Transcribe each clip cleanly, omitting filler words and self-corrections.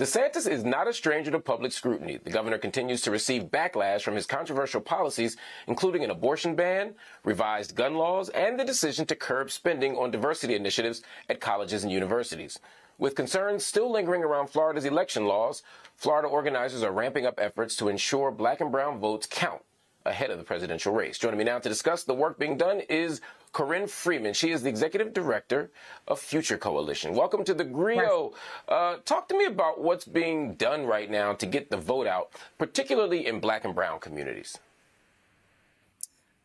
DeSantis is not a stranger to public scrutiny. The governor continues to receive backlash from his controversial policies, including an abortion ban, revised gun laws, and the decision to curb spending on diversity initiatives at colleges and universities. With concerns still lingering around Florida's election laws, Florida organizers are ramping up efforts to ensure black and brown votes count ahead of the presidential race. Joining me now to discuss the work being done is Corinne Freeman. She is the executive director of Future Coalition. Welcome to the Griot. Talk to me about what's being done right now to get the vote out, particularly in black and brown communities.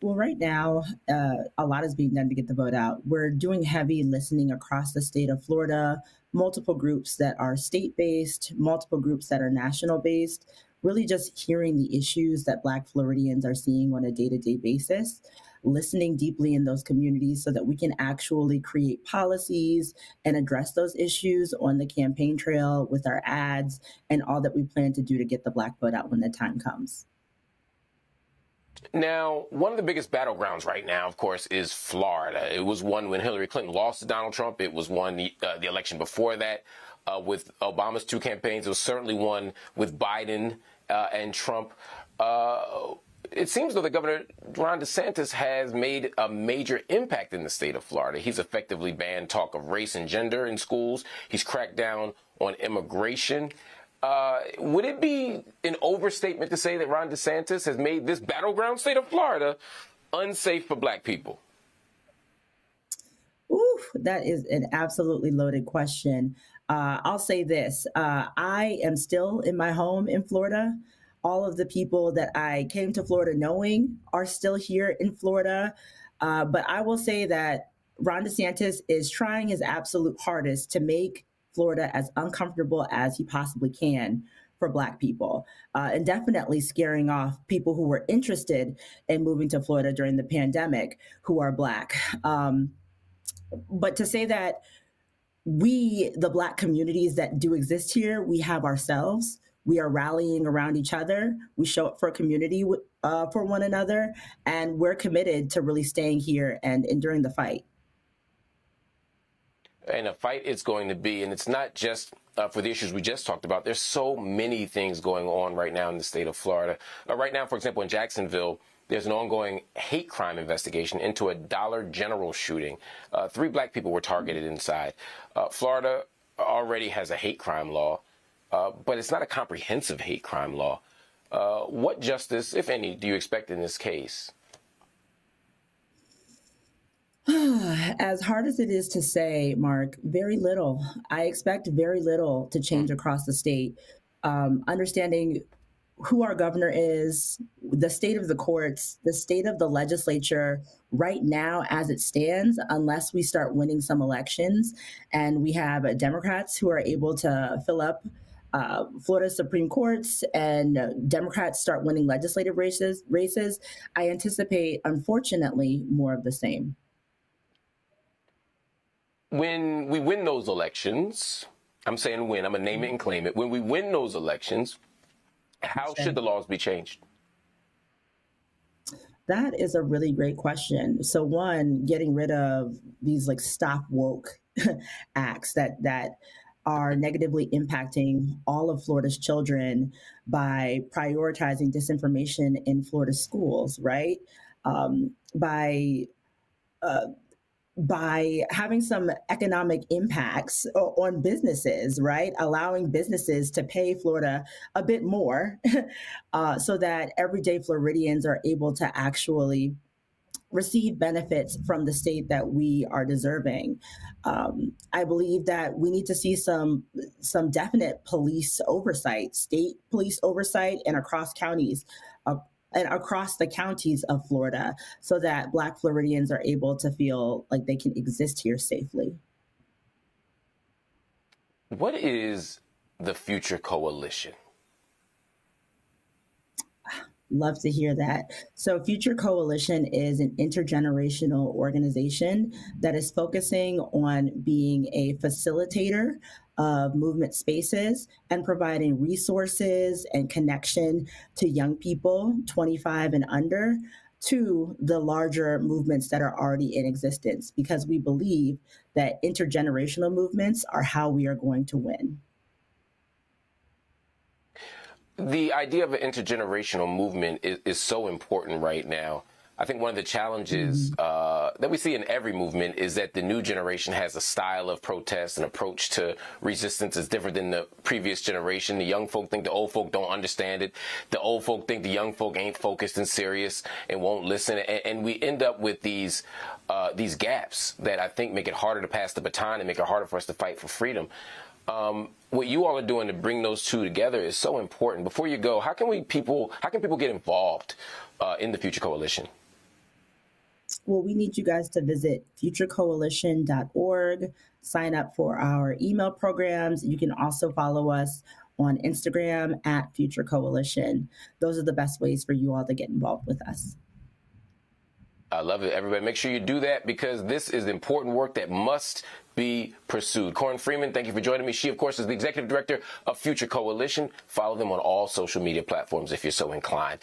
Well, right now, a lot is being done to get the vote out. We're doing heavy listening across the state of Florida, multiple groups that are state-based, multiple groups that are national-based, really just hearing the issues that Black Floridians are seeing on a day-to-day basis, listening deeply in those communities so that we can actually create policies and address those issues on the campaign trail with our ads and all that we plan to do to get the Black vote out when the time comes. Now, one of the biggest battlegrounds right now, of course, is Florida. It was one when Hillary Clinton lost to Donald Trump. It was one the election before that with Obama's two campaigns. It was certainly one with Biden and Trump. It seems though that Governor Ron DeSantis has made a major impact in the state of Florida. He's effectively banned talk of race and gender in schools. He's cracked down on immigration. Would it be an overstatement to say that Ron DeSantis has made this battleground state of Florida unsafe for black people? Ooh, that is an absolutely loaded question. I'll say this. I am still in my home in Florida. All of the people that I came to Florida knowing are still here in Florida. But I will say that Ron DeSantis is trying his absolute hardest to make Florida as uncomfortable as he possibly can for Black people, and definitely scaring off people who were interested in moving to Florida during the pandemic who are Black. But to say that we, the Black communities that do exist here, we have ourselves. We are rallying around each other. We show up for a community for one another, and we're committed to really staying here and enduring the fight. And a fight it's going to be, and it's not just for the issues we just talked about. There's so many things going on right now in the state of Florida. Right now, for example, in Jacksonville, there's an ongoing hate crime investigation into a Dollar General shooting. 3 black people were targeted inside. Florida already has a hate crime law, but it's not a comprehensive hate crime law. What justice, if any, do you expect in this case? As hard as it is to say, Mark, very little. I expect very little to change across the state. Understanding who our governor is, the state of the courts, the state of the legislature right now as it stands, unless we start winning some elections and we have Democrats who are able to fill up Florida Supreme Courts and Democrats start winning legislative races, I anticipate, unfortunately, more of the same. When we win those elections, I'm saying win, I'm going to name it and claim it. When we win those elections, how should the laws be changed? That is a really great question. So one, getting rid of these like stop woke acts that are negatively impacting all of Florida's children by prioritizing disinformation in Florida schools, right? By having some economic impacts on businesses, right? Allowing businesses to pay Florida a bit more so that everyday Floridians are able to actually receive benefits from the state that we are deserving. I believe that we need to see some definite police oversight, state police oversight, and across counties, and across the counties of Florida, so that Black Floridians are able to feel like they can exist here safely. What is the Future Coalition? Love to hear that. So Future Coalition is an intergenerational organization that is focusing on being a facilitator of movement spaces and providing resources and connection to young people 25 and under to the larger movements that are already in existence, because we believe that intergenerational movements are how we are going to win. The idea of an intergenerational movement is so important right now. I think one of the challenges that we see in every movement is that the new generation has a style of protest and approach to resistance is different than the previous generation. The young folk think the old folk don't understand it. The old folk think the young folk ain't focused and serious and won't listen. And we end up with these gaps that I think make it harder to pass the baton and make it harder for us to fight for freedom. What you all are doing to bring those two together is so important. Before you go, how can people get involved in the Future Coalition? Well, we need you guys to visit futurecoalition.org, sign up for our email programs. You can also follow us on Instagram at Future Coalition. Those are the best ways for you all to get involved with us. I love it. Everybody, make sure you do that because this is important work that must be pursued. Corinne Freeman, thank you for joining me. She, of course, is the executive director of Future Coalition. Follow them on all social media platforms if you're so inclined.